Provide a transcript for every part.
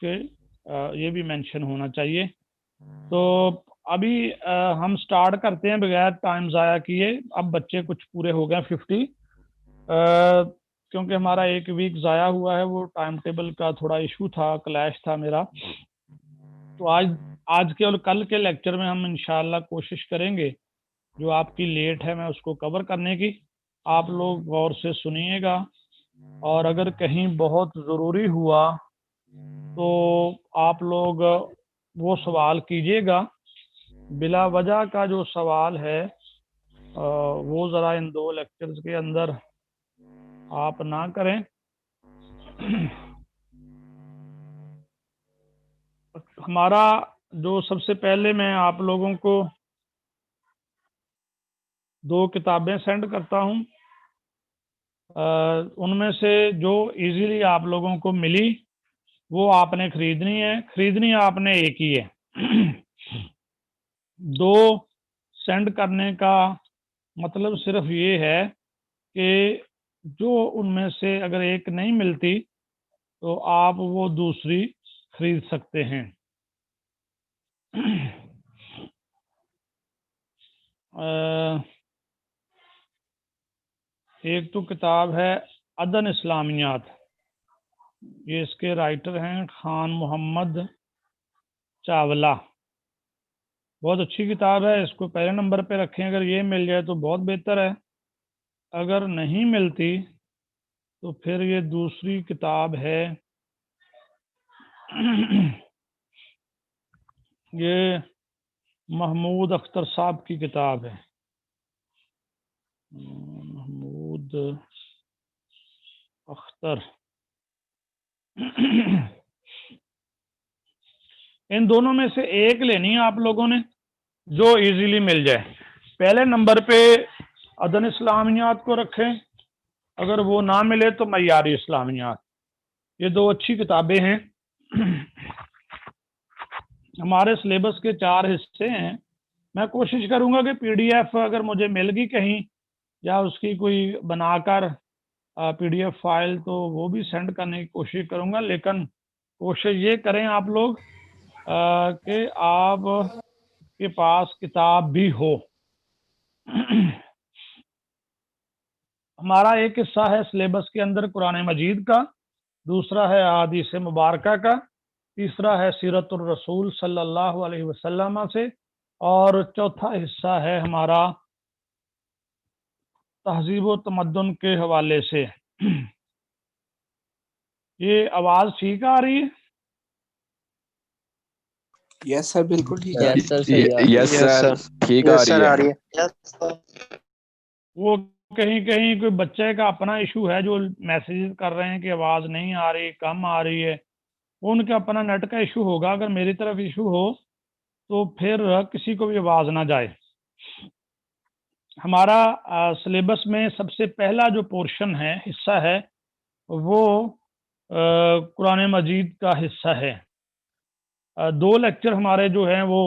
کے یہ بھی مینشن ہونا چاہیے۔ تو ابھی ہم سٹارٹ کرتے ہیں بغیر ٹائم ضائع کیے۔ اب بچے کچھ پورے ہو گئے 50، کیونکہ ہمارا ایک ویک ضائع ہوا ہے، وہ ٹائم ٹیبل کا تھوڑا ایشو تھا، کلیش تھا میرا۔ تو آج کے اور کل کے لیکچر میں ہم انشاءاللہ کوشش کریں گے جو آپ کی لیٹ ہے میں اس کو کور کرنے کی۔ آپ لوگ غور سے سنیے گا، اور اگر کہیں بہت ضروری ہوا تو آپ لوگ وہ سوال کیجیے گا۔ بلا وجہ کا جو سوال ہے وہ ذرا ان 2 لیکچرز کے اندر آپ نہ کریں۔ ہمارا جو سب سے پہلے میں آپ لوگوں کو 2 کتابیں سینڈ کرتا ہوں، ان میں سے جو ایزیلی آپ لوگوں کو ملی وہ آپ نے خریدنی ہے۔ خریدنی آپ نے ایک ہی ہے۔ 2 سینڈ کرنے کا مطلب صرف یہ ہے کہ جو ان میں سے اگر ایک نہیں ملتی تو آپ وہ دوسری خرید سکتے ہیں۔ ایک تو کتاب ہے عدن اسلامیات، یہ اس کے رائٹر ہیں خان محمد چاولہ۔ بہت اچھی کتاب ہے، اس کو پہلے نمبر پہ رکھیں۔ اگر یہ مل جائے تو بہت بہتر ہے، اگر نہیں ملتی تو پھر یہ دوسری کتاب ہے، یہ محمود اختر صاحب کی کتاب ہے، محمود اختر۔ ان دونوں میں سے ایک لینی ہے آپ لوگوں نے جو ایزیلی مل جائے۔ پہلے نمبر پہ عدن اسلامیات کو رکھیں، اگر وہ نہ ملے تو معیاری اسلامیات۔ یہ 2 اچھی کتابیں ہیں۔ ہمارے سلیبس کے 4 حصے ہیں۔ میں کوشش کروں گا کہ پی ڈی ایف اگر مجھے مل گئی کہیں یا اس کی کوئی بنا کر پی ڈی ایف فائل تو وہ بھی سینڈ کرنے کی کوشش کروں گا، لیکن کوشش یہ کریں آپ لوگ کہ آپ کے پاس کتاب بھی ہو۔ ہمارا ایک حصہ ہے سلیبس کے اندر قرآن مجید کا، دوسرا ہے احادیث مبارکہ کا، تیسرا ہے سیرت الرسول صلی اللہ علیہ وسلم سے، اور چوتھا حصہ ہے ہمارا تہذیب و تمدن کے حوالے سے۔ یہ آواز ٹھیک آ رہی ہے؟ یس سر، بالکل ٹھیک ہے۔ یس سر، صحیح آ رہی ہے۔ یس سر، ٹھیک آ رہی ہے۔ وہ کہیں کوئی بچے کا اپنا ایشو ہے جو میسیج کر رہے ہیں کہ آواز نہیں آ رہی، کم آ رہی ہے، ان کا اپنا نیٹ کا ایشو ہوگا۔ اگر میری طرف ایشو ہو تو پھر کسی کو بھی آواز نہ جائے۔ ہمارا سلیبس میں سب سے پہلا جو پورشن ہے، حصہ ہے، وہ قرآن مجید کا حصہ ہے۔ 2 لیکچر ہمارے جو ہیں وہ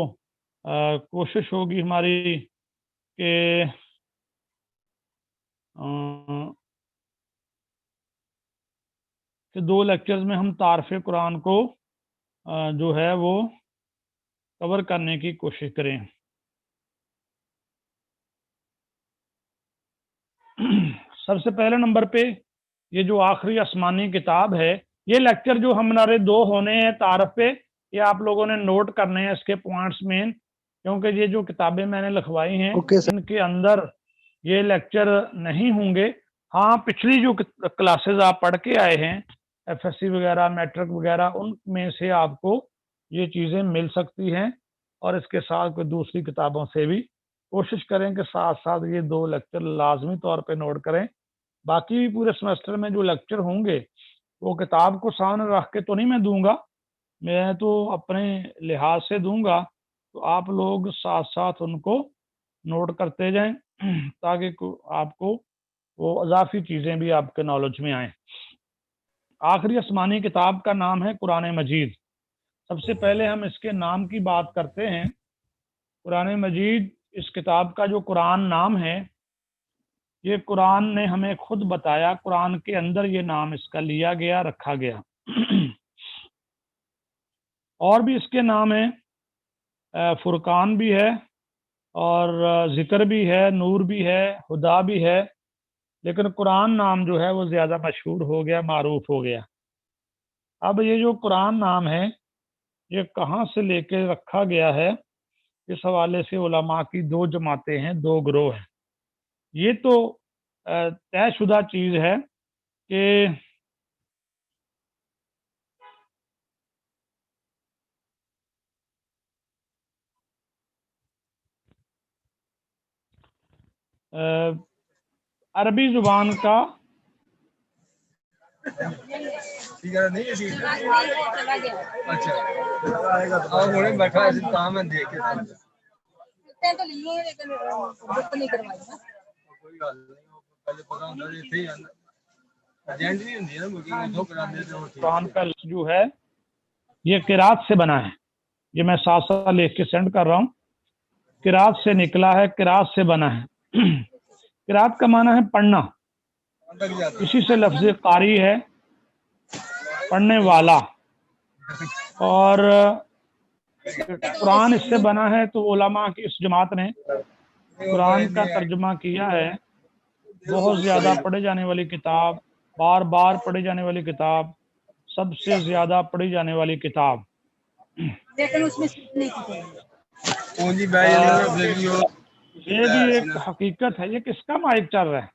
کوشش ہوگی ہماری کہ کہ 2 لیکچرز میں ہم تعارف قرآن کو جو ہے وہ کور کرنے کی کوشش کریں۔ سب سے پہلے نمبر پہ یہ جو آخری آسمانی کتاب ہے، یہ لیکچر جو ہمارے 2 ہونے ہیں تعارف پہ، یہ آپ لوگوں نے نوٹ کرنے ہیں اس کے پوائنٹس مین، کیونکہ یہ جو کتابیں میں نے لکھوائی ہیں ان کے اندر یہ لیکچر نہیں ہوں گے۔ ہاں، پچھلی جو کلاسز آپ پڑھ کے آئے ہیں ایف ایس سی وغیرہ، میٹرک وغیرہ، ان میں سے آپ کو یہ چیزیں مل سکتی ہیں، اور اس کے ساتھ کوئی دوسری کتابوں سے بھی کوشش کریں کہ ساتھ ساتھ یہ 2 لیکچر لازمی طور پہ نوٹ کریں۔ باقی بھی پورے سمیسٹر میں جو لیکچر ہوں گے وہ کتاب کو سامنے رکھ کے تو نہیں میں دوں گا، میں تو اپنے لحاظ سے دوں گا، تو آپ لوگ ساتھ ساتھ ان کو نوٹ کرتے جائیں تاکہ آپ کو وہ اضافی چیزیں بھی آپ کے نالج میں آئیں۔ آخری آسمانی کتاب کا نام ہے قرآن مجید۔ سب سے پہلے ہم اس کے نام کی بات کرتے ہیں۔ قرآن مجید، اس کتاب کا جو قرآن نام ہے، یہ قرآن نے ہمیں خود بتایا، قرآن کے اندر یہ نام اس کا لیا گیا، رکھا گیا۔ اور بھی اس کے نام ہیں، فرقان بھی ہے اور ذکر بھی ہے، نور بھی ہے، ہدا بھی ہے، لیکن قرآن نام جو ہے وہ زیادہ مشہور ہو گیا، معروف ہو گیا۔ اب یہ جو قرآن نام ہے یہ کہاں سے لے کے رکھا گیا ہے، اس حوالے سے علماء کی دو جماعتیں ہیں، دو گروہ ہیں۔ یہ تو طے شدہ چیز ہے کہ عربی زبان کا قرآن کا لفظ جو ہے یہ قرات سے بنا ہے، یہ میں ساتھ ساتھ لکھ کے سینڈ کر رہا ہوں، قرات سے نکلا ہے، قرات سے بنا ہے۔ قرات کا معنی ہے پڑھنا، اسی سے لفظ قاری ہے، پڑھنے والا، اور قرآن اس سے بنا ہے تو علماء کی اس جماعت نے قرآن کا ترجمہ کیا ہے، بہت زیادہ پڑھے جانے والی کتاب، بار بار پڑھی جانے والی کتاب، سب سے زیادہ پڑھی جانے والی کتاب۔ یہ بھی ایک حقیقت ہے۔ یہ کس کا مائک چل رہا ہے؟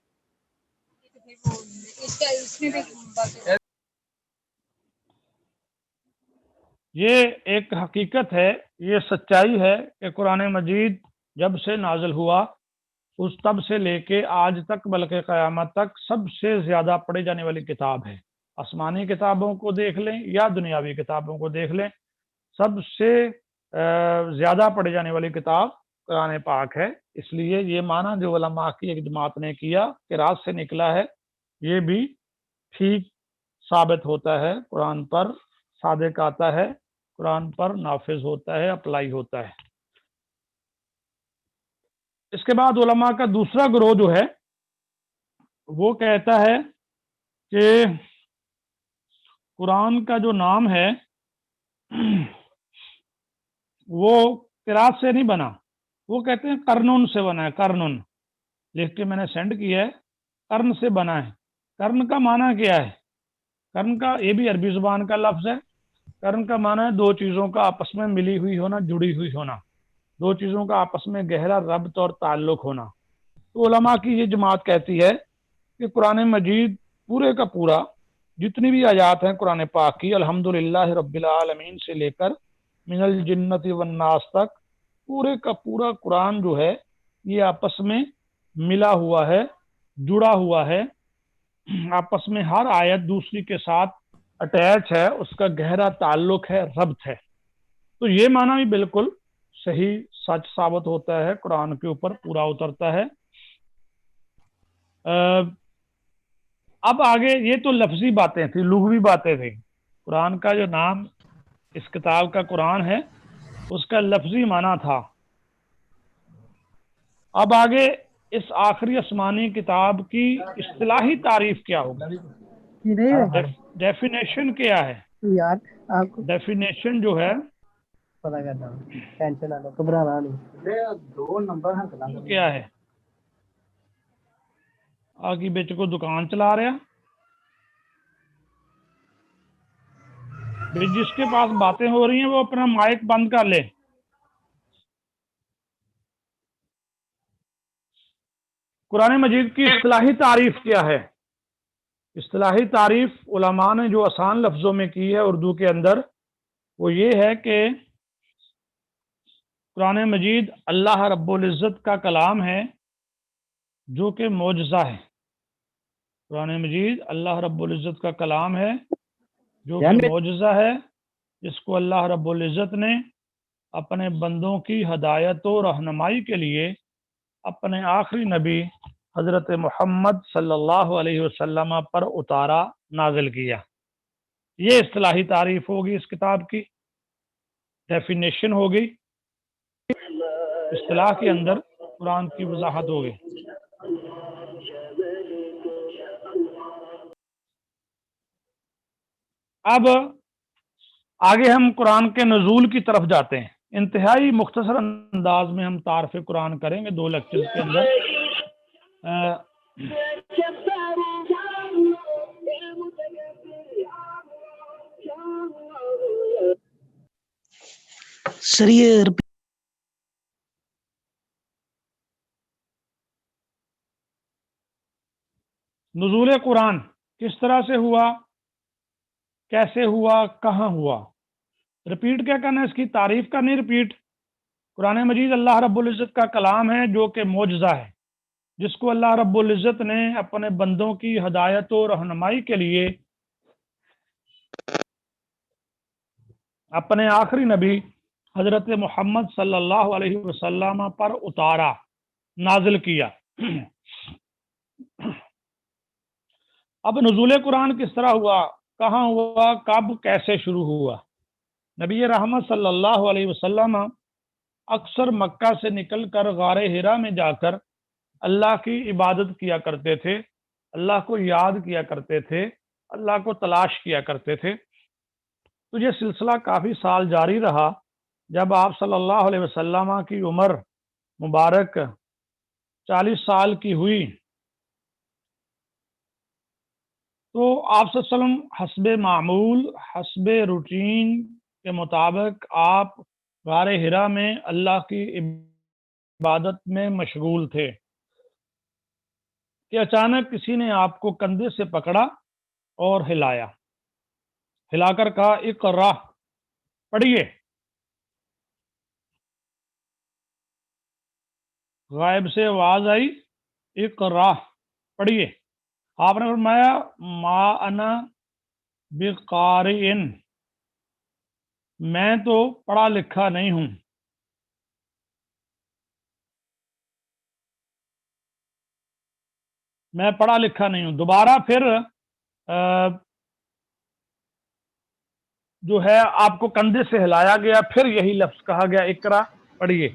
یہ ایک حقیقت ہے، یہ سچائی ہے کہ قرآن مجید جب سے نازل ہوا اس تب سے لے کے آج تک بلکہ قیامت تک سب سے زیادہ پڑھی جانے والی کتاب ہے۔ آسمانی کتابوں کو دیکھ لیں یا دنیاوی کتابوں کو دیکھ لیں، سب سے زیادہ پڑھی جانے والی کتاب قرآن پاک ہے۔ اس لیے یہ معنی جو علماء کی ایک جماعت نے کیا کہ قرات سے نکلا ہے، یہ بھی ٹھیک ثابت ہوتا ہے، قرآن پر صادق آتا ہے، قرآن پر نافذ ہوتا ہے، اپلائی ہوتا ہے۔ اس کے بعد علماء کا دوسرا گروہ جو ہے وہ کہتا ہے کہ قرآن کا جو نام ہے وہ قرات سے نہیں بنا، وہ کہتے ہیں قرنن سے بنا ہے، قرنن لکھ کے میں نے سینڈ کیا ہے، قرن سے بنا ہے۔ قرن کا معنی کیا ہے؟ قرن کا یہ بھی عربی زبان کا لفظ ہے۔ قرن کا معنی ہے دو چیزوں کا آپس میں ملی ہوئی ہونا، جڑی ہوئی ہونا، دو چیزوں کا آپس میں گہرا ربط اور تعلق ہونا۔ تو علماء کی یہ جماعت کہتی ہے کہ قرآن مجید پورے کا پورا جتنی بھی آیات ہیں قرآن پاک کی، الحمدللہ رب العالمین سے لے کر من الجنت والناس تک، پورے کا پورا قرآن جو ہے یہ آپس میں ملا ہوا ہے، جڑا ہوا ہے، آپس میں ہر آیت دوسری کے ساتھ اٹیچ ہے، اس کا گہرا تعلق ہے، ربط ہے۔ تو یہ معنی بھی بالکل صحیح سچ ثابت ہوتا ہے، قرآن کے اوپر پورا اترتا ہے۔ اب آگے یہ تو لفظی باتیں تھی، لغوی باتیں تھی۔ قرآن کا جو نام اس کتاب کا قرآن ہے اس کا لفظی معنی تھا۔ اب آگے اس آخری آسمانی کتاب کی اصطلاحی تعریف کیا ہوگی، ڈیفینیشن کیا ہے؟ یار آپ کو ڈیفینیشن جو ہے پتا کرنا، ٹینشن نہ لو، گھبرانا نہیں، دو نمبر وہ کیا ہے؟ آگے بیچ کو دکان چلا رہا بھی، جس کے پاس باتیں ہو رہی ہیں وہ اپنا مائک بند کر لے۔ قرآن مجید کی اصطلاحی تعریف کیا ہے؟ اصطلاحی تعریف علماء نے جو آسان لفظوں میں کی ہے اردو کے اندر، وہ یہ ہے کہ قرآن مجید اللہ رب العزت کا کلام ہے جو کہ معجزہ ہے۔ قرآن مجید اللہ رب العزت کا کلام ہے جو کہ معجزہ ہے، جس کو اللہ رب العزت نے اپنے بندوں کی ہدایت و رہنمائی کے لیے اپنے آخری نبی حضرت محمد صلی اللہ علیہ وسلم پر اتارا، نازل کیا۔ یہ اصطلاحی تعریف ہوگی اس کتاب کی، ڈیفینیشن ہوگی، اصطلاح کے اندر قرآن کی وضاحت ہوگی۔ اب آگے ہم قرآن کے نزول کی طرف جاتے ہیں. انتہائی مختصر انداز میں ہم تعارف قرآن کریں گے 2 لیکچرز کے اندر. سر یہ نزول قرآن کس طرح سے ہوا، کیسے ہوا، کہاں ہوا. رپیٹ کیا کرنا ہے، اس کی تعریف کرنی. رپیٹ. قرآن مجید اللہ رب العزت کا کلام ہے جو کہ معجزہ ہے، جس کو اللہ رب العزت نے اپنے بندوں کی ہدایت و رہنمائی کے لیے اپنے آخری نبی حضرت محمد صلی اللہ علیہ وسلم پر اتارا، نازل کیا. اب نزول قرآن کس طرح ہوا، کہاں ہوا، کب، کیسے شروع ہوا. نبی رحمت صلی اللہ علیہ وسلم اکثر مکہ سے نکل کر غار حرا میں جا کر اللہ کی عبادت کیا کرتے تھے، اللہ کو یاد کیا کرتے تھے، اللہ کو تلاش کیا کرتے تھے. تو یہ سلسلہ کافی سال جاری رہا. جب آپ صلی اللہ علیہ وسلم کی عمر مبارک 40 سال کی ہوئی تو آپ صلی اللہ علیہ وسلم حسب معمول، حسب روٹین کے مطابق آپ غار حرا میں اللہ کی عبادت میں مشغول تھے کہ اچانک کسی نے آپ کو کندھے سے پکڑا اور ہلایا، ہلا کر کہا اقرا، پڑھیے. غائب سے آواز آئی اقرا، پڑھیے. آپ نے فرمایا ما انا بقارئ، میں تو پڑھا لکھا نہیں ہوں. میں پڑھا لکھا نہیں ہوں. دوبارہ پھر جو ہے آپ کو کندھے سے ہلایا گیا، پھر یہی لفظ کہا گیا اقرا، پڑھیے.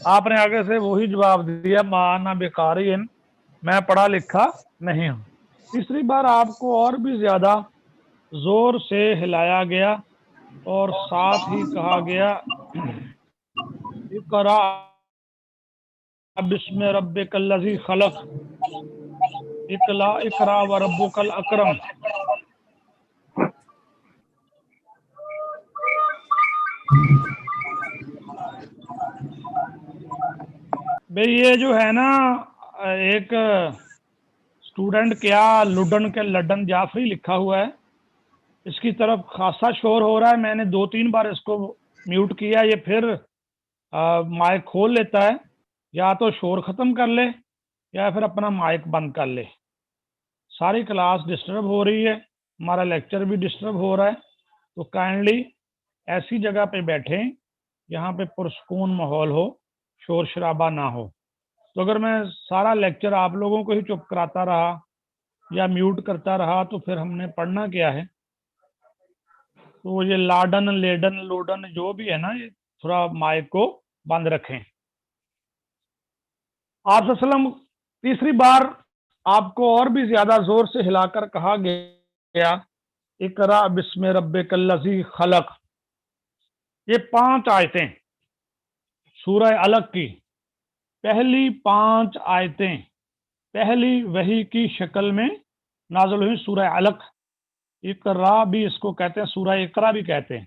آپ نے آگے سے وہی جواب دیا ما انا بقارئ، میں پڑھا لکھا نہیں ہوں. تیسری بار آپ کو اور بھی زیادہ زور سے ہلایا گیا اور ساتھ ہی کہا گیا اقرا بسم ربک الذی خلق، اقرا وربک الاکرم. بھئی یہ جو ہے نا ایک اسٹوڈنٹ کیا لڈن کے لڈن جعفری لکھا ہوا ہے، اس کی طرف خاصا شور ہو رہا ہے. میں نے 2-3 بار اس کو میوٹ کیا، یہ پھر مائک کھول لیتا ہے. یا تو شور ختم کر لے یا پھر اپنا مائک بند کر لے. ساری کلاس ڈسٹرب ہو رہی ہے، ہمارا لیکچر بھی ڈسٹرب ہو رہا ہے. تو کائنڈلی ایسی جگہ پہ بیٹھیں یہاں پہ پرسکون ماحول ہو، شور شرابہ نہ ہو. تو اگر میں سارا لیکچر آپ لوگوں کو ہی چپ کراتا رہا یا میوٹ کرتا رہا تو پھر ہم نے پڑھنا کیا ہے. تو یہ لاڈن لیڈن لوڈن جو بھی ہے نا، یہ تھوڑا مائک کو بند رکھیں. آپ صلی اللہ علیہ وسلم تیسری بار آپ کو اور بھی زیادہ زور سے ہلا کر کہا گیا اقرا بسم ربک الذی خلق. یہ 5 آیتیں سورہ علق کی پہلی 5 آیتیں پہلی وحی کی شکل میں نازل ہوئی. سورہ علق، اقرا بھی اس کو کہتے ہیں، سورہ اقرا بھی کہتے ہیں،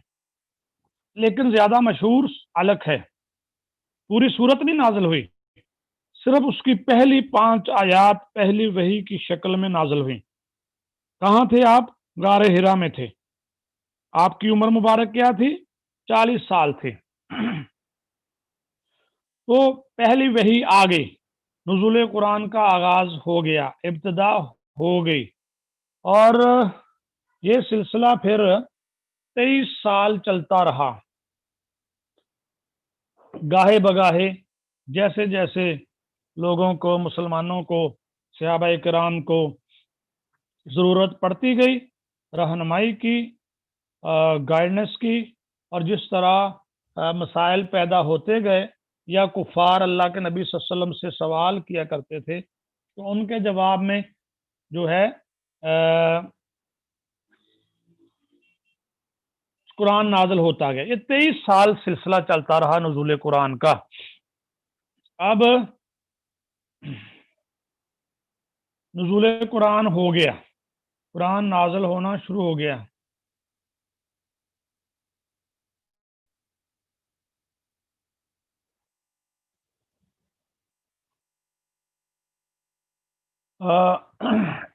لیکن زیادہ مشہور علق ہے. پوری سورت نہیں نازل ہوئی، صرف اس کی پہلی 5 آیات پہلی وحی کی شکل میں نازل ہوئی. کہاں تھے آپ؟ غار حرا میں تھے. آپ کی عمر مبارک کیا تھی؟ 40 سال تھے. تو پہلی وحی آ گئی، نزول قرآن کا آغاز ہو گیا، ابتدا ہو گئی. اور یہ سلسلہ پھر 23 سال چلتا رہا. گاہے بگاہے جیسے جیسے لوگوں کو، مسلمانوں کو، صحابہ کرام کو ضرورت پڑتی گئی رہنمائی کی، گائیڈنس کی، اور جس طرح مسائل پیدا ہوتے گئے یا کفار اللہ کے نبی صلی اللہ علیہ وسلم سے سوال کیا کرتے تھے تو ان کے جواب میں جو ہے قرآن نازل ہوتا گیا. یہ 23 سال سلسلہ چلتا رہا نزول قرآن کا. اب نزول قرآن ہو گیا، قرآن نازل ہونا شروع ہو گیا.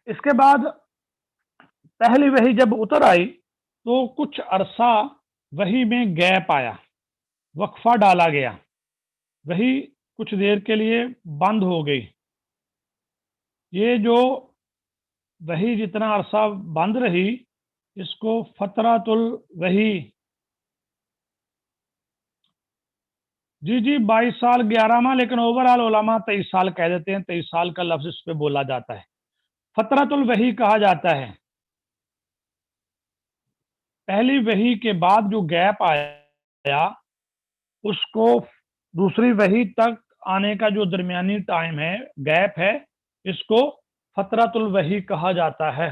اس کے بعد پہلی وحی جب اتر آئی تو کچھ عرصہ وحی میں گیپ آیا، وقفہ ڈالا گیا، وحی کچھ دیر کے لیے بند ہو گئی. یہ جو وحی جتنا عرصہ بند رہی اس کو فترۃ الوحی، جی 22 سال 11 ماہ، لیکن اوورال علماء 23 سال کہہ دیتے ہیں. 23 سال کا لفظ اس پہ بولا جاتا ہے. فترۃ الوحی کہا جاتا ہے. پہلی وحی کے بعد جو گیپ آیا اس کو دوسری وحی تک آنے کا جو درمیانی ٹائم ہے، گیپ ہے، اس کو فترۃ الوحی کہا جاتا ہے.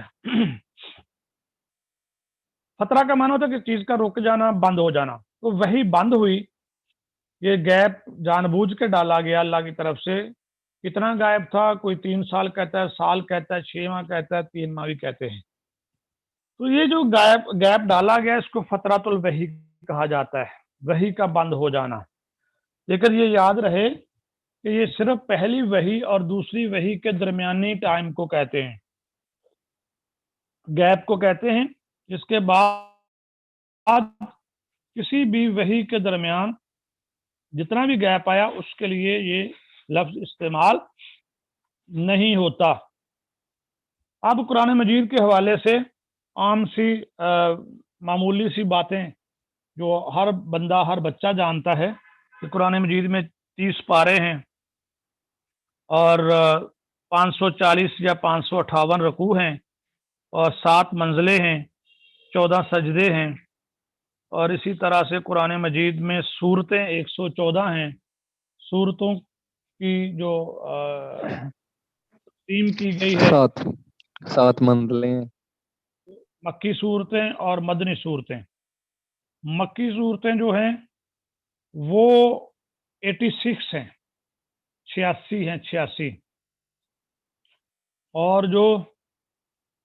فترہ کا معنی ہوتا ہے کہ چیز کا رک جانا، بند ہو جانا. تو وحی بند ہوئی، یہ گیپ جان بوجھ کے ڈالا گیا اللہ کی طرف سے. کتنا گیپ تھا؟ کوئی 3 سال کہتا ہے، سال کہتا ہے، 6 ماہ کہتا ہے، 3 ماہ بھی کہتے ہیں. تو یہ جو گیپ ڈالا گیا اس کو فترۃ الوحی کہا جاتا ہے، وحی کا بند ہو جانا. لیکن یہ یاد رہے کہ یہ صرف پہلی وحی اور دوسری وحی کے درمیانی ٹائم کو کہتے ہیں، گیپ کو کہتے ہیں. اس کے بعد کسی بھی وحی کے درمیان جتنا بھی گیپ آیا اس کے لیے یہ لفظ استعمال نہیں ہوتا. اب قرآن مجید کے حوالے سے عام سی معمولی سی باتیں جو ہر بندہ، ہر بچہ جانتا ہے کہ قرآن مجید میں 30 پارے ہیں اور 540 یا 558 رکوع ہیں اور 7 منزلیں ہیں، 14 سجدے ہیں. اور اسی طرح سے قرآن مجید میں سورتیں 114 ہیں. سورتوں کی جو تقسیم کی گئی ہے، 7 منزلیں، مکی صورتیں اور مدنی صورتیں. مکی صورتیں جو ہیں وہ 86 ہیں، 86 ہیں، 86. اور جو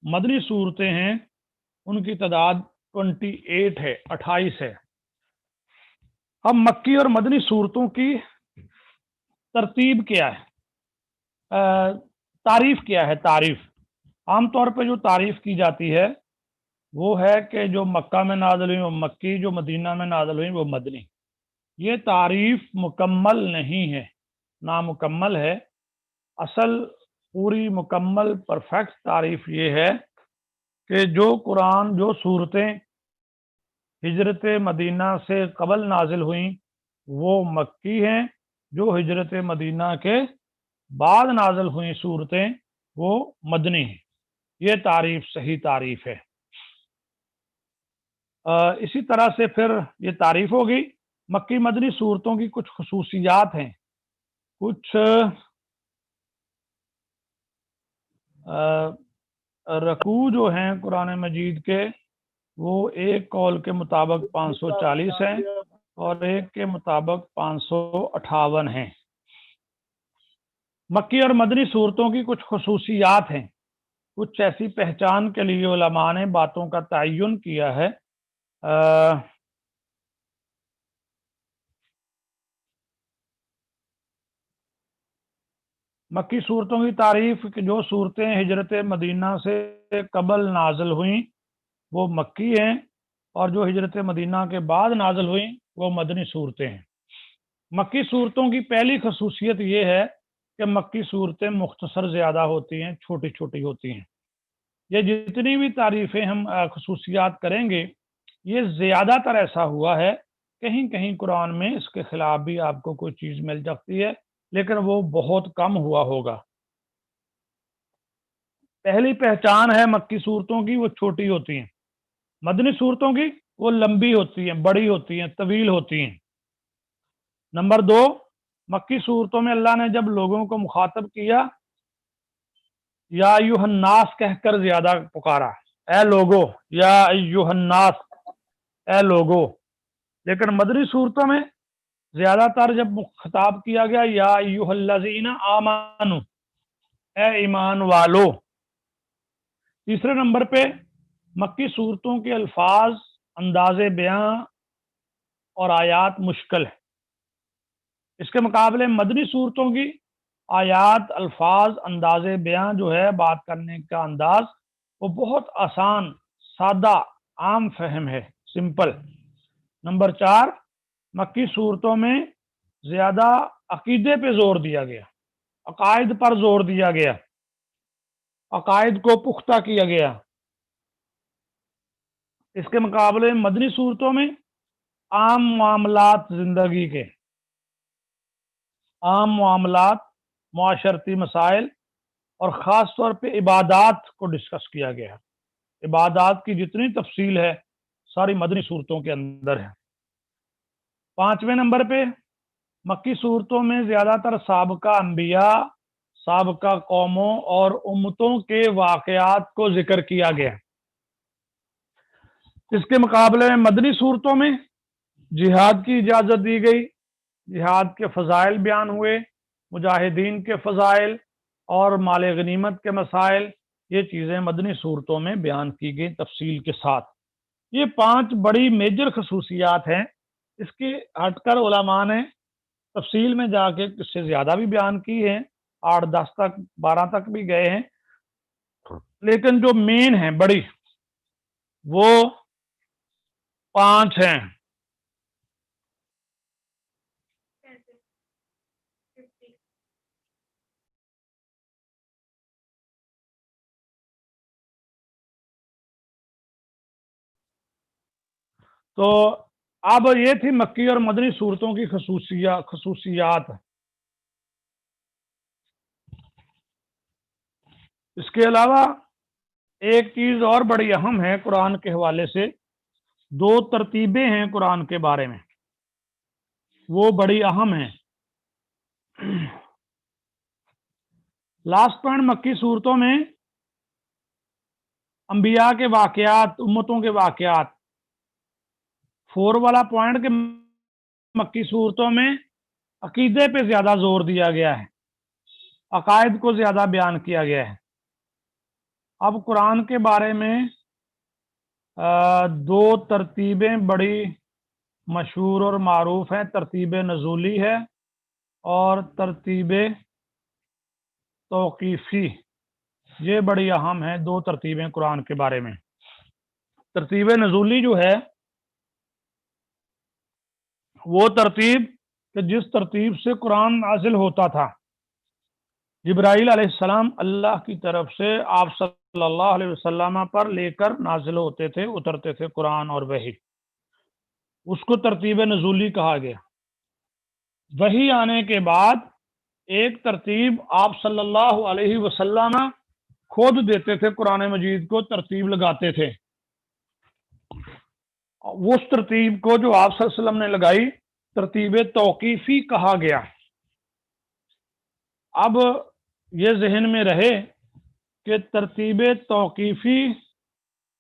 مدنی صورتیں ہیں ان کی تعداد 28 ہے، 28 ہے. اب مکی اور مدنی صورتوں کی ترتیب کیا ہے، تعریف کیا ہے؟ تعریف عام طور پہ جو تعریف کی جاتی ہے وہ ہے کہ جو مکہ میں نازل ہوئی وہ مکی، جو مدینہ میں نازل ہوئی وہ مدنی. یہ تعریف مکمل نہیں ہے، نامکمل ہے. اصل پوری مکمل پرفیکٹ تعریف یہ ہے کہ جو قرآن، جو صورتیں ہجرت مدینہ سے قبل نازل ہوئیں وہ مکی ہیں، جو ہجرت مدینہ کے بعد نازل ہوئیں صورتیں وہ مدنی ہیں. یہ تعریف صحیح تعریف ہے. اسی طرح سے پھر یہ تعریف ہوگی. مکی مدنی صورتوں کی کچھ خصوصیات ہیں. کچھ رکوع جو ہیں قرآن مجید کے وہ ایک قول کے مطابق 540 ہیں اور ایک کے مطابق 558 ہیں. مکی اور مدنی صورتوں کی کچھ خصوصیات ہیں. کچھ ایسی پہچان کے لیے علماء نے باتوں کا تعین کیا ہے. مکی صورتوں کی تعریف کہ جو صورتیں ہجرت مدینہ سے قبل نازل ہوئیں وہ مکی ہیں اور جو ہجرت مدینہ کے بعد نازل ہوئیں وہ مدنی صورتیں ہیں. مکی صورتوں کی پہلی خصوصیت یہ ہے کہ مکی صورتیں مختصر زیادہ ہوتی ہیں، چھوٹی چھوٹی ہوتی ہیں. یہ جتنی بھی تعریفیں ہم خصوصیات کریں گے یہ زیادہ تر ایسا ہوا ہے. کہیں کہیں قرآن میں اس کے خلاف بھی آپ کو کوئی چیز مل جاتی ہے لیکن وہ بہت کم ہوا ہوگا. پہلی پہچان ہے مکی صورتوں کی، وہ چھوٹی ہوتی ہیں. مدنی صورتوں کی وہ لمبی ہوتی ہیں، بڑی ہوتی ہیں، طویل ہوتی ہیں. نمبر 2، مکی صورتوں میں اللہ نے جب لوگوں کو مخاطب کیا یا ایھا الناس کہہ کر زیادہ پکارا، اے لوگو، یا ایھا الناس. اے لوگو، لیکن مدنی صورتوں میں زیادہ تر جب خطاب کیا گیا یا ایھا الذین آمنو، اے ایمان والو. تیسرے نمبر پہ مکی صورتوں کے الفاظ، انداز بیاں اور آیات مشکل ہے. اس کے مقابلے مدنی صورتوں کی آیات، الفاظ، انداز بیاں جو ہے، بات کرنے کا انداز، وہ بہت آسان، سادہ، عام فہم ہے، سمپل. نمبر 4، مکی صورتوں میں زیادہ عقیدے پہ زور دیا گیا، عقائد پر زور دیا گیا، عقائد کو پختہ کیا گیا. اس کے مقابلے مدنی صورتوں میں عام معاملات، زندگی کے عام معاملات، معاشرتی مسائل اور خاص طور پہ عبادات کو ڈسکس کیا گیا ہے. عبادات کی جتنی تفصیل ہے ساری مدنی صورتوں کے اندر ہے. 5ویں نمبر پہ مکی صورتوں میں زیادہ تر سابقہ انبیاء، سابقہ قوموں اور امتوں کے واقعات کو ذکر کیا گیا. اس کے مقابلے میں مدنی صورتوں میں جہاد کی اجازت دی گئی، جہاد کے فضائل بیان ہوئے، مجاہدین کے فضائل اور مال غنیمت کے مسائل، یہ چیزیں مدنی صورتوں میں بیان کی گئی تفصیل کے ساتھ. یہ 5 بڑی میجر خصوصیات ہیں. اس کے ہٹ کر علماء نے تفصیل میں جا کے اس سے زیادہ بھی بیان کی ہیں، 8، 10 تک، 12 تک بھی گئے ہیں، لیکن جو مین ہیں، بڑی، وہ 5 ہیں. تو اب یہ تھی مکی اور مدنی صورتوں کی خصوصیات. اس کے علاوہ ایک چیز اور بڑی اہم ہے قرآن کے حوالے سے، 2 ترتیبیں ہیں قرآن کے بارے میں، وہ بڑی اہم ہیں. لاسٹ پوائنٹ، مکی صورتوں میں انبیاء کے واقعات، امتوں کے واقعات. 4 والا پوائنٹ کہ مکی صورتوں میں عقیدے پہ زیادہ زور دیا گیا ہے، عقائد کو زیادہ بیان کیا گیا ہے. اب قرآن کے بارے میں 2 ترتیبیں بڑی مشہور اور معروف ہیں، ترتیب نزولی ہے اور ترتیب توقیفی. یہ بڑی اہم ہیں 2 ترتیبیں قرآن کے بارے میں. ترتیب نزولی جو ہے وہ ترتیب کہ جس ترتیب سے قرآن نازل ہوتا تھا. جبرائیل علیہ السلام اللہ کی طرف سے آپ صلی اللہ علیہ وسلم پر لے کر نازل ہوتے تھے، اترتے تھے قرآن اور وحی. اس کو ترتیب نزولی کہا گیا. وحی آنے کے بعد ایک ترتیب آپ صلی اللہ علیہ وسلم خود دیتے تھے، قرآن مجید کو ترتیب لگاتے تھے. اس ترتیب کو جو آپ صلی اللہ علیہ وسلم نے لگائی، ترتیب توقیفی کہا گیا. اب یہ ذہن میں رہے کہ ترتیب توقیفی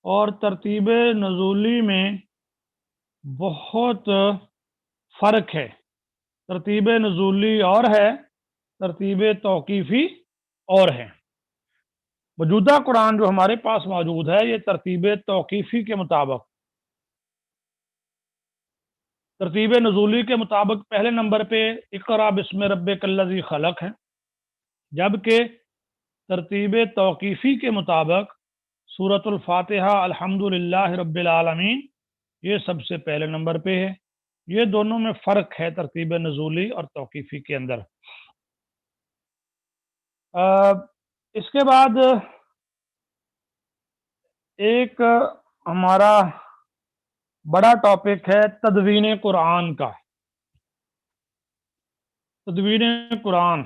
اور ترتیب نزولی میں بہت فرق ہے. ترتیب نزولی اور ہے، ترتیب توقیفی اور ہے. موجودہ قرآن جو ہمارے پاس موجود ہے یہ ترتیب توقیفی کے مطابق، ترتیب نزولی کے مطابق پہلے نمبر پہ اقرا بسم ربک الذی خلق ہے، جبکہ ترتیب توقیفی کے مطابق سورۃ الفاتحہ الحمدللہ رب العالمین یہ سب سے پہلے نمبر پہ ہے. یہ دونوں میں فرق ہے ترتیب نزولی اور توقیفی کے اندر. اس کے بعد ایک ہمارا بڑا ٹاپک ہے تدوین قرآن کا. تدوین قرآن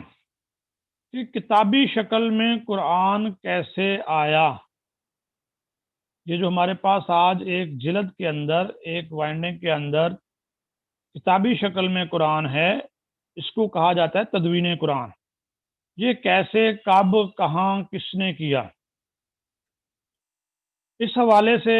کہ کتابی شکل میں قرآن کیسے آیا. یہ جو ہمارے پاس آج ایک جلد کے اندر، ایک وائنڈنگ کے اندر کتابی شکل میں قرآن ہے، اس کو کہا جاتا ہے تدوین قرآن. یہ کیسے، کب، کہاں، کس نے کیا، اس حوالے سے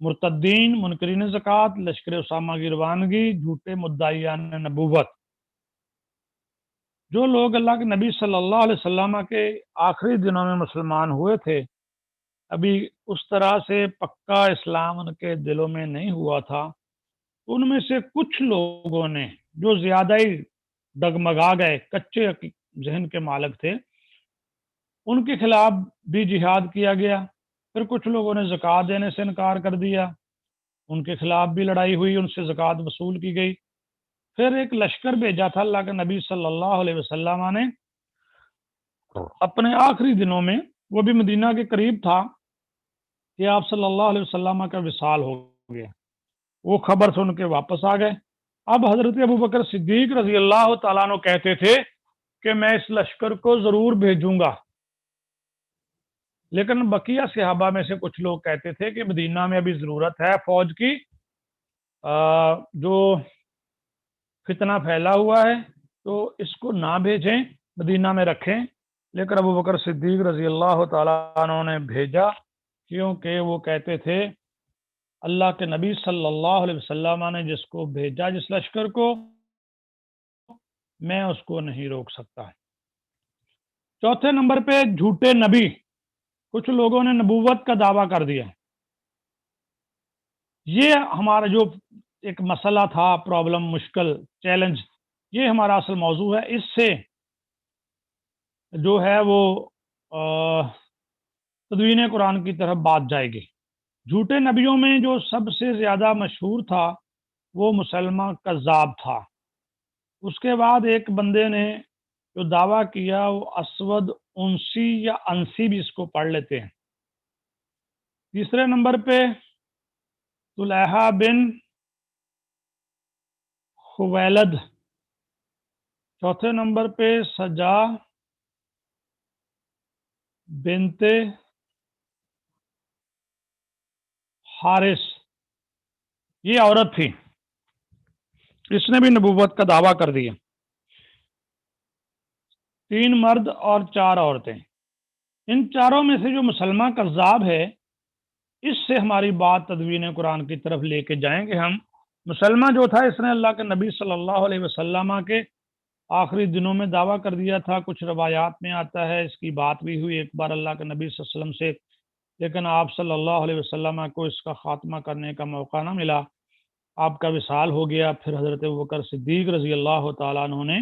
مرتدین، منکرین زکوٰۃ، لشکر اسامہ کی روانگی، جھوٹے مدعیان نبوت۔ جو لوگ اللہ کے نبی صلی اللہ علیہ وسلم کے آخری دنوں میں مسلمان ہوئے تھے، ابھی اس طرح سے پکا اسلام ان کے دلوں میں نہیں ہوا تھا، ان میں سے کچھ لوگوں نے جو زیادہ ہی ڈگمگا گئے، کچے ذہن کے مالک تھے، ان کے خلاف بھی جہاد کیا گیا۔ پھر کچھ لوگوں نے زکوٰۃ دینے سے انکار کر دیا، ان کے خلاف بھی لڑائی ہوئی، ان سے زکوٰۃ وصول کی گئی۔ پھر ایک لشکر بھیجا تھا اللہ کے نبی صلی اللہ علیہ وسلم نے اپنے آخری دنوں میں، وہ بھی مدینہ کے قریب تھا کہ آپ صلی اللہ علیہ وسلم کا وصال ہو گیا۔ وہ خبر سن کے واپس آ گئے۔ اب حضرت ابوبکر صدیق رضی اللہ تعالیٰ عنہ کہتے تھے کہ میں اس لشکر کو ضرور بھیجوں گا، لیکن بقیہ صحابہ میں سے کچھ لوگ کہتے تھے کہ مدینہ میں ابھی ضرورت ہے فوج کی، جو فتنہ پھیلا ہوا ہے تو اس کو نہ بھیجیں، مدینہ میں رکھیں۔ لیکن ابوبکر صدیق رضی اللہ تعالیٰ عنہ نے بھیجا، کیونکہ وہ کہتے تھے اللہ کے نبی صلی اللہ علیہ وسلم نے جس کو بھیجا، جس لشکر کو، میں اس کو نہیں روک سکتا۔ چوتھے نمبر پہ جھوٹے نبی۔ کچھ لوگوں نے نبوت کا دعویٰ کر دیا۔ یہ ہمارا جو ایک مسئلہ تھا، پرابلم، مشکل، چیلنج، یہ ہمارا اصل موضوع ہے۔ اس سے جو ہے وہ تدوین قرآن کی طرف بات جائے گی۔ جھوٹے نبیوں میں جو سب سے زیادہ مشہور تھا وہ مسلمہ کذاب تھا۔ اس کے بعد ایک بندے نے جو دعویٰ کیا وہ اسود انسی یا انسی بھی اس کو پڑھ لیتے ہیں۔ تیسرے نمبر پہ طلحہ بن خویلد۔ چوتھے نمبر پہ سجا بنت حارث، یہ عورت تھی، اس نے بھی نبوت کا دعویٰ کر دیا۔ 3 مرد اور 4 عورتیں۔ ان چاروں میں سے جو مسلمہ کذاب ہے، اس سے ہماری بات تدوین قرآن کی طرف لے کے جائیں گے ہم۔ مسلمہ جو تھا، اس نے اللہ کے نبی صلی اللہ علیہ وسلم کے آخری دنوں میں دعویٰ کر دیا تھا۔ کچھ روایات میں آتا ہے اس کی بات بھی ہوئی ایک بار اللہ کے نبی صلی اللہ علیہ وسلم سے، لیکن آپ صلی اللہ علیہ وسلم کو اس کا خاتمہ کرنے کا موقع نہ ملا، آپ کا وصال ہو گیا۔ پھر حضرت ابوبکر صدیق رضی اللہ تعالیٰ عنہ نے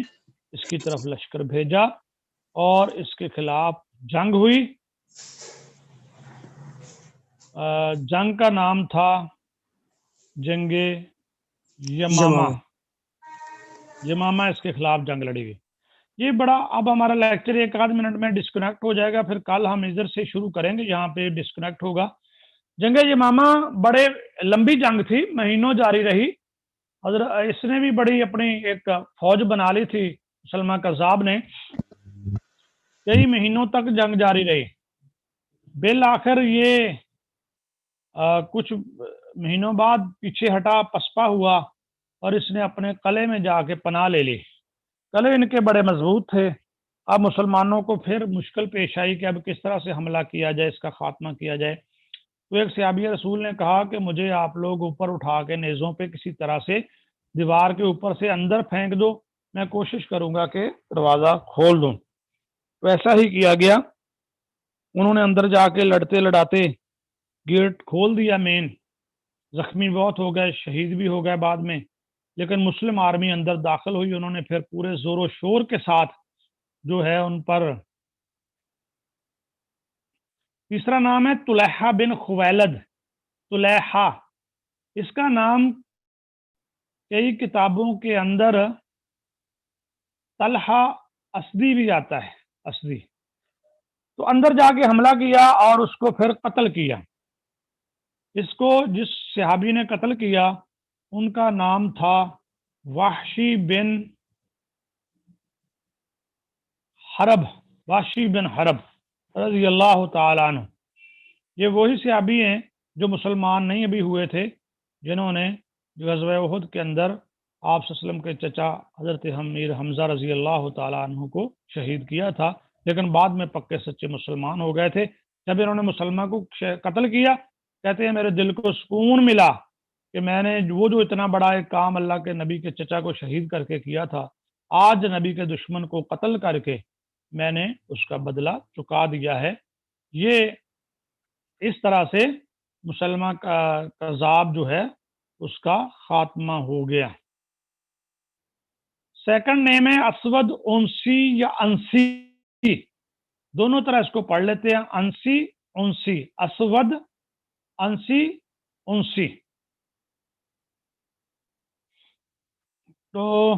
اس کی طرف لشکر بھیجا اور اس کے خلاف جنگ ہوئی۔ جنگ کا نام تھا جنگ یمامہ۔ یمامہ اس کے خلاف جنگ لڑی گئی۔ یہ بڑا، اب ہمارا لیکچر 1 آدھ منٹ میں ڈسکنیکٹ ہو جائے گا، پھر کل ہم ادھر سے شروع کریں گے، یہاں پہ ڈسکنیکٹ ہوگا۔ جنگ یمامہ بڑے لمبی جنگ تھی، مہینوں جاری رہی۔ حضرت اس نے بھی بڑی اپنی ایک فوج بنا لی تھی، مسلمہ کذاب نے، کئی مہینوں تک جنگ جاری رہی۔ بالآخر یہ کچھ مہینوں بعد پیچھے ہٹا، پسپا ہوا، اور اس نے اپنے قلعے میں جا کے پناہ لے لی۔ قلعے ان کے بڑے مضبوط تھے۔ اب مسلمانوں کو پھر مشکل پیش آئی کہ اب کس طرح سے حملہ کیا جائے، اس کا خاتمہ کیا جائے۔ تو ایک صحابی رسول نے کہا کہ مجھے آپ لوگ اوپر اٹھا کے نیزوں پہ کسی طرح سے دیوار کے اوپر سے اندر پھینک دو، میں کوشش کروں گا کہ دروازہ کھول دوں۔ تو ایسا ہی کیا گیا، انہوں نے اندر جا کے لڑتے لڑاتے گیٹ کھول دیا مین، زخمی بہت ہو گئے، شہید بھی ہو گئے بعد میں، لیکن مسلم آرمی اندر داخل ہوئی، انہوں نے پھر پورے زور و شور کے ساتھ جو ہے ان پر۔ تیسرا نام ہے طلحہ بن خویلد۔ طلحہ، اس کا نام کئی کتابوں کے اندر طلحہ اسدی بھی آتا ہے، اسدی۔ تو اندر جا کے حملہ کیا اور اس کو پھر قتل کیا۔ اس کو جس صحابی نے قتل کیا ان کا نام تھا وحشی بن حرب، وحشی بن حرب رضی اللہ تعالیٰ عنہ۔ یہ وہی صحابی ہیں جو مسلمان نہیں ابھی ہوئے تھے، جنہوں نے غزوہ احد کے اندر آپ صلی اللہ علیہ وسلم کے چچا حضرت امیر حمزہ رضی اللہ تعالیٰ عنہ کو شہید کیا تھا، لیکن بعد میں پکے سچے مسلمان ہو گئے تھے۔ جب انہوں نے مسلمان کو قتل کیا کہتے ہیں میرے دل کو سکون ملا کہ میں نے وہ جو اتنا بڑا ایک کام اللہ کے نبی کے چچا کو شہید کر کے کیا تھا، آج نبی کے دشمن کو قتل کر کے میں نے اس کا بدلہ چکا دیا ہے۔ یہ اس طرح سے مسلمہ کا کذاب جو ہے اس کا خاتمہ ہو گیا۔ سیکنڈ نیم ہے اسود انسی یا انسی، دونوں طرح اس کو پڑھ لیتے ہیں، انسی انسی، اسود انسی انسی۔ تو